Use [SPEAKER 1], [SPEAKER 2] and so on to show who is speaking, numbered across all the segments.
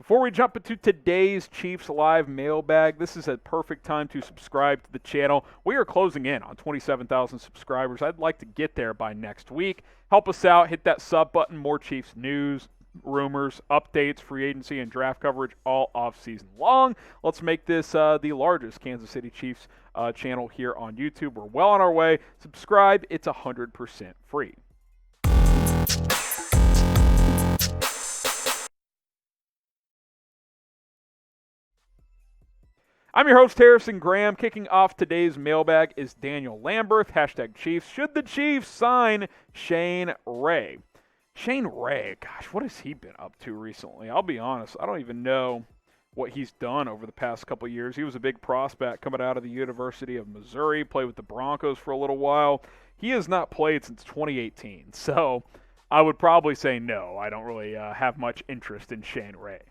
[SPEAKER 1] Before we jump into today's Chiefs Live mailbag, this is a perfect time to subscribe to the channel. We are closing in on 27,000 subscribers. I'd like to get there by next week. Help us out. Hit that sub button. More Chiefs news, rumors, updates, free agency, and draft coverage all off-season long. Let's make this the largest Kansas City Chiefs channel here on YouTube. We're well on our way. Subscribe. It's 100% free. I'm your host, Harrison Graham. Kicking off today's mailbag is Daniel Lamberth, hashtag Chiefs. Should the Chiefs sign Shane Ray? Shane Ray, gosh, what has he been up to recently? I'll be honest, I don't even know what he's done over the past couple years. He was a big prospect coming out of the University of Missouri, played with the Broncos for a little while. He has not played since 2018, so I would probably say no. I don't really have much interest in Shane Ray.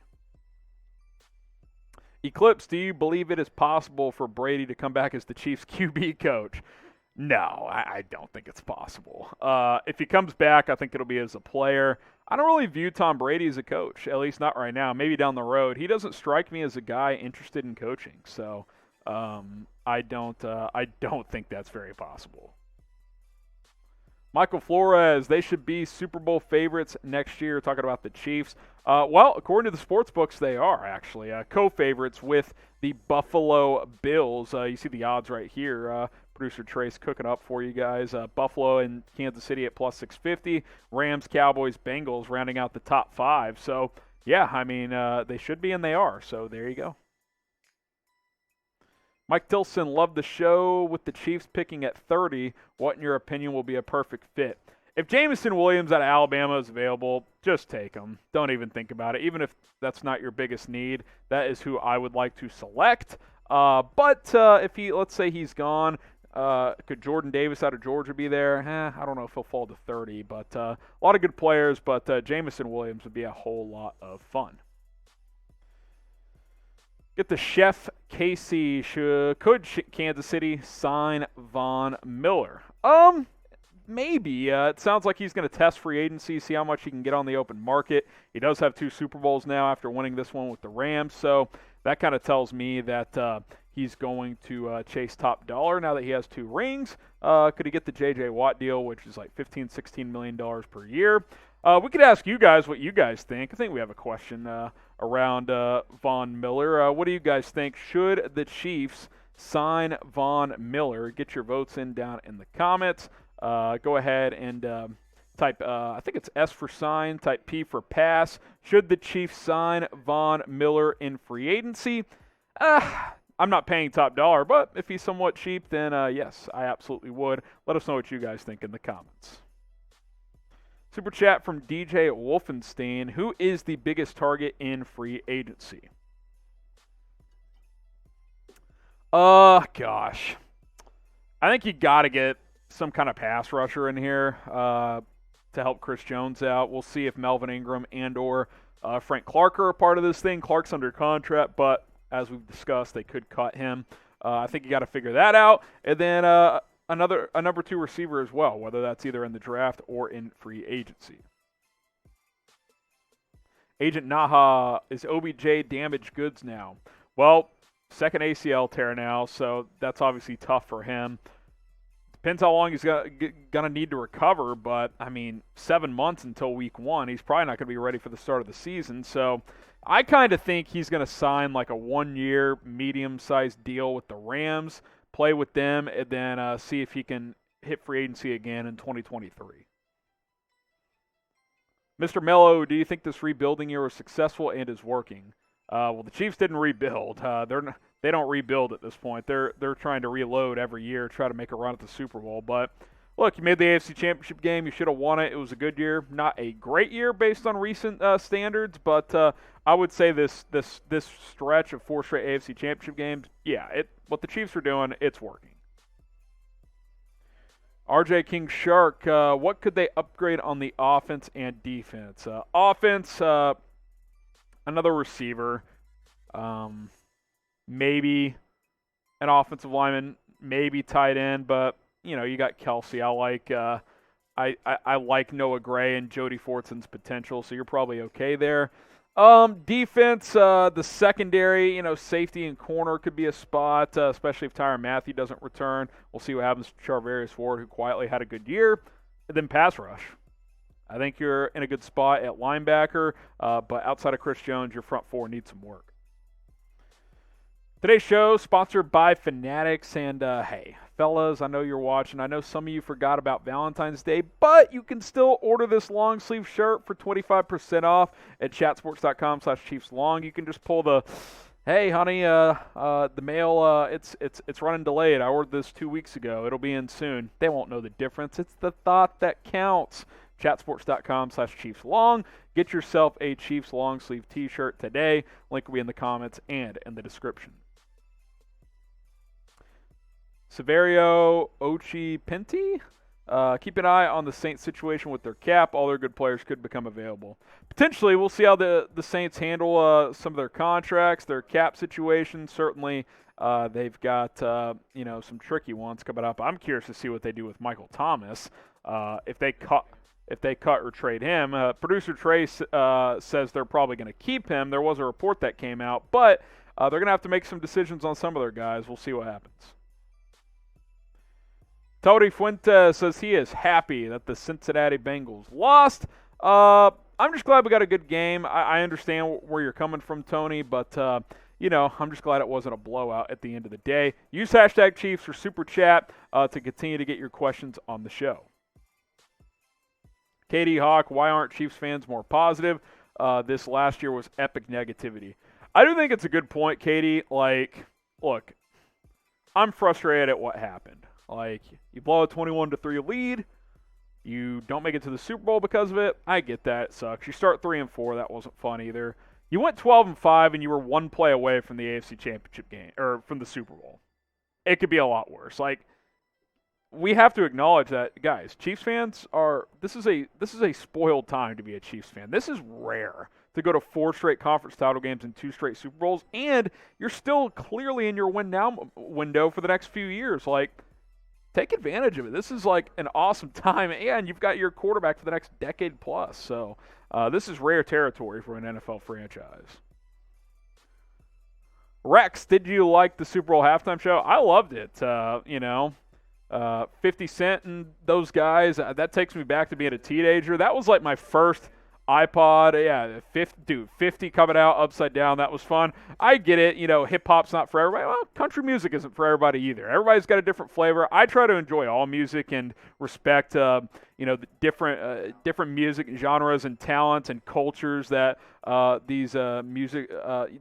[SPEAKER 1] Eclipse, do you believe it is possible for Brady to come back as the Chiefs QB coach? No, I don't think it's possible. If he comes back, I think it'll be as a player. I don't really view Tom Brady as a coach, at least not right now. Maybe down the road. He doesn't strike me as a guy interested in coaching, so I don't think that's very possible. Michael Flores, they should be Super Bowl favorites next year, talking about the Chiefs. Well, according to the sports books, they are actually co-favorites with the Buffalo Bills. You see the odds right here. Producer Trace cooking up for you guys. Buffalo and Kansas City at plus 650. Rams, Cowboys, Bengals rounding out the top 5. So, yeah, I mean, they should be and they are. So there you go. Mike Tilson, loved the show with the Chiefs picking at 30. What, in your opinion, will be a perfect fit? If Jamison Williams out of Alabama is available, just take him. Don't even think about it. Even if that's not your biggest need, that is who I would like to select. But if let's say he's gone, could Jordan Davis out of Georgia be there? I don't know if he'll fall to 30, but a lot of good players. But Jamison Williams would be a whole lot of fun. Get the Chef Casey. Could Kansas City sign Von Miller? Maybe. It sounds like he's going to test free agency, see how much he can get on the open market. He does have 2 Super Bowls now after winning this one with the Rams, so that kind of tells me that he's going to chase top dollar now that he has 2 rings. Could he get the J.J. Watt deal, which is like $15, $16 million per year? We could ask you guys what you guys think. I think we have a question around Von Miller. What do you guys think? Should the Chiefs sign Von Miller? Get your votes in down in the comments. Go ahead and type, I think it's S for sign, type P for pass. Should the Chiefs sign Von Miller in free agency? I'm not paying top dollar, but if he's somewhat cheap, then yes, I absolutely would. Let us know what you guys think in the comments. Super chat from DJ Wolfenstein. Who is the biggest target in free agency? Gosh. I think you got to get some kind of pass rusher in here to help Chris Jones out. We'll see if Melvin Ingram and or Frank Clark are a part of this thing. Clark's under contract, but as we've discussed, they could cut him. I think you got to figure that out. And then a number 2 receiver as well, whether that's either in the draft or in free agency. Agent Naha, is OBJ damaged goods now? Well, second ACL tear now, so that's obviously tough for him. Depends how long he's going to need to recover, but, I mean, 7 months until week 1. He's probably not going to be ready for the start of the season, so I kind of think he's going to sign like a 1-year medium-sized deal with the Rams, play with them, and then see if he can hit free agency again in 2023. Mr. Mello, do you think this rebuilding year was successful and is working? Well, the Chiefs didn't rebuild. They don't rebuild at this point. They're trying to reload every year, try to make a run at the Super Bowl. But look, you made the AFC Championship game. You should have won it. It was a good year, not a great year based on recent standards, but I would say this stretch of 4 straight AFC Championship games, yeah, what the Chiefs are doing, it's working. RJ King Shark, what could they upgrade on the offense and defense? Offense, another receiver, maybe an offensive lineman, maybe tight end, but you got Kelsey. I like Noah Gray and Jody Fortson's potential, so you're probably okay there. Defense, the secondary, safety and corner could be a spot, especially if Tyrann Mathieu doesn't return. We'll see what happens to Charvarius Ward, who quietly had a good year. And then pass rush. I think you're in a good spot at linebacker, but outside of Chris Jones, your front four needs some work. Today's show sponsored by Fanatics, and hey, fellas, I know you're watching. I know some of you forgot about Valentine's Day, but you can still order this long sleeve shirt for 25% off at chatsports.com/ChiefsLong. You can just pull the, hey, honey, the mail, it's running delayed. I ordered this 2 weeks ago. It'll be in soon. They won't know the difference. It's the thought that counts. chatsports.com/ChiefsLong. Get yourself a Chiefs long sleeve t-shirt today. Link will be in the comments and in the description. Severio Ochipinti. Keep an eye on the Saints situation with their cap. All their good players could become available. Potentially, we'll see how the Saints handle some of their contracts, their cap situation. Certainly, they've got some tricky ones coming up. I'm curious to see what they do with Michael Thomas if they cut or trade him. Producer Trace says they're probably going to keep him. There was a report that came out, but they're going to have to make some decisions on some of their guys. We'll see what happens. Tony Fuentes says he is happy that the Cincinnati Bengals lost. I'm just glad we got a good game. I understand where you're coming from, Tony, but, I'm just glad it wasn't a blowout at the end of the day. Use hashtag Chiefs for Super Chat to continue to get your questions on the show. KD Hawk, why aren't Chiefs fans more positive? This last year was epic negativity. I do think it's a good point, Katie. Look, I'm frustrated at what happened. You blow a 21-3 lead. You don't make it to the Super Bowl because of it. I get that. It sucks. You start 3-4. That wasn't fun either. You went 12-5, and you were one play away from the AFC Championship game, or from the Super Bowl. It could be a lot worse. We have to acknowledge that, guys. Chiefs fans this is a spoiled time to be a Chiefs fan. This is rare to go to 4 straight conference title games and 2 straight Super Bowls, and you're still clearly in your win now window for the next few years. Take advantage of it. This is an awesome time, and you've got your quarterback for the next decade plus. So this is rare territory for an NFL franchise. Rex, did you like the Super Bowl halftime show? I loved it. 50 Cent and those guys, that takes me back to being a teenager. That was my first iPod. Yeah, 50 coming out upside down. That was fun. I get it. Hip-hop's not for everybody. Well, country music isn't for everybody either. Everybody's got a different flavor. I try to enjoy all music and respect, the different music genres and talents and cultures that these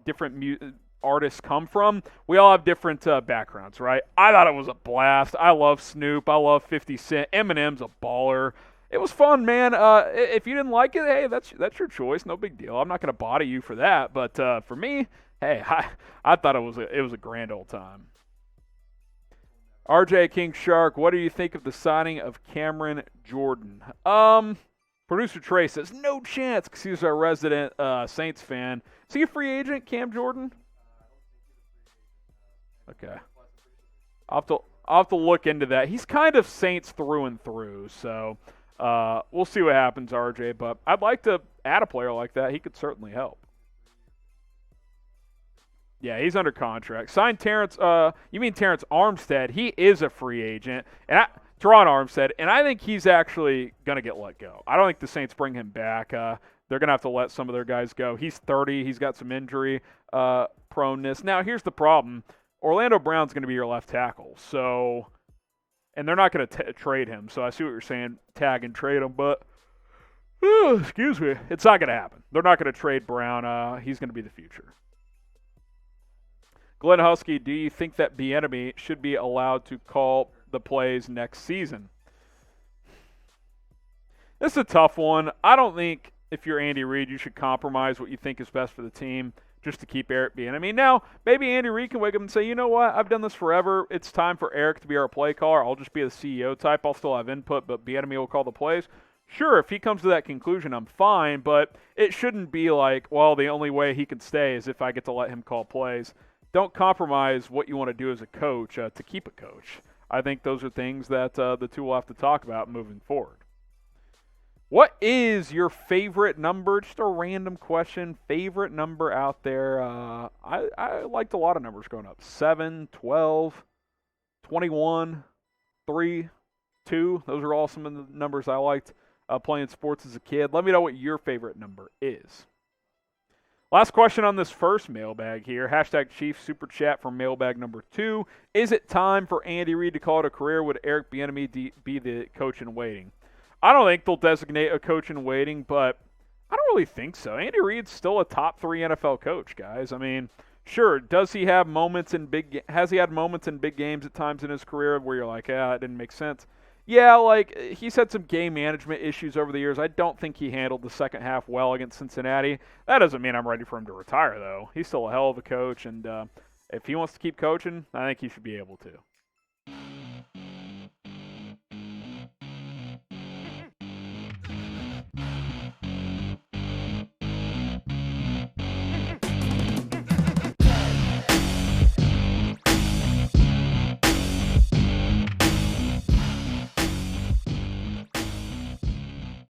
[SPEAKER 1] different artists come from. We all have different backgrounds, right? I thought it was a blast. I love Snoop. I love 50 Cent. Eminem's a baller. It was fun, man. If you didn't like it, hey, that's your choice. No big deal. I'm not going to body you for that. But for me, hey, I thought it was a grand old time. RJ King Shark, what do you think of the signing of Cameron Jordan? Producer Trey says no chance because he's our resident Saints fan. Is he a free agent, Cam Jordan? Okay. I'll have to look into that. He's kind of Saints through and through, so we'll see what happens, RJ. But I'd like to add a player like that. He could certainly help. Yeah, he's under contract. Signed Terrence. You mean Terrence Armstead? He is a free agent, and Teron Armstead, and I think he's actually going to get let go. I don't think the Saints bring him back. They're going to have to let some of their guys go. He's 30. He's got some injury proneness. Now, here's the problem. Orlando Brown's going to be your left tackle, and they're not going to trade him. So I see what you're saying, tag and trade him, but excuse me, it's not going to happen. They're not going to trade Brown. He's going to be the future. Glenn Husky, do you think that Bieniemy should be allowed to call the plays next season? This is a tough one. I don't think if you're Andy Reid, you should compromise what you think is best for the team just to keep Eric Bieniemy. Now, maybe Andy Reid can wake up and say, you know what, I've done this forever. It's time for Eric to be our play caller. I'll just be the CEO type. I'll still have input, but Bieniemy will call the plays. Sure, if he comes to that conclusion, I'm fine, but it shouldn't be the only way he can stay is if I get to let him call plays. Don't compromise what you want to do as a coach to keep a coach. I think those are things that the two will have to talk about moving forward. What is your favorite number? Just a random question. Favorite number out there? I liked a lot of numbers growing up. 7, 12, 21, 3, 2. Those are all some of the numbers I liked playing sports as a kid. Let me know what your favorite number is. Last question on this first mailbag here. Hashtag Chief Super Chat for mailbag number 2. Is it time for Andy Reid to call it a career? Would Eric Bieniemy be the coach in waiting? I don't think they'll designate a coach in waiting, but I don't really think so. Andy Reid's still a top 3 NFL coach, guys. I mean, sure, has he had moments in big games at times in his career where you're like, that didn't make sense? Yeah, like, he's had some game management issues over the years. I don't think he handled the second half well against Cincinnati. That doesn't mean I'm ready for him to retire, though. He's still a hell of a coach, and if he wants to keep coaching, I think he should be able to.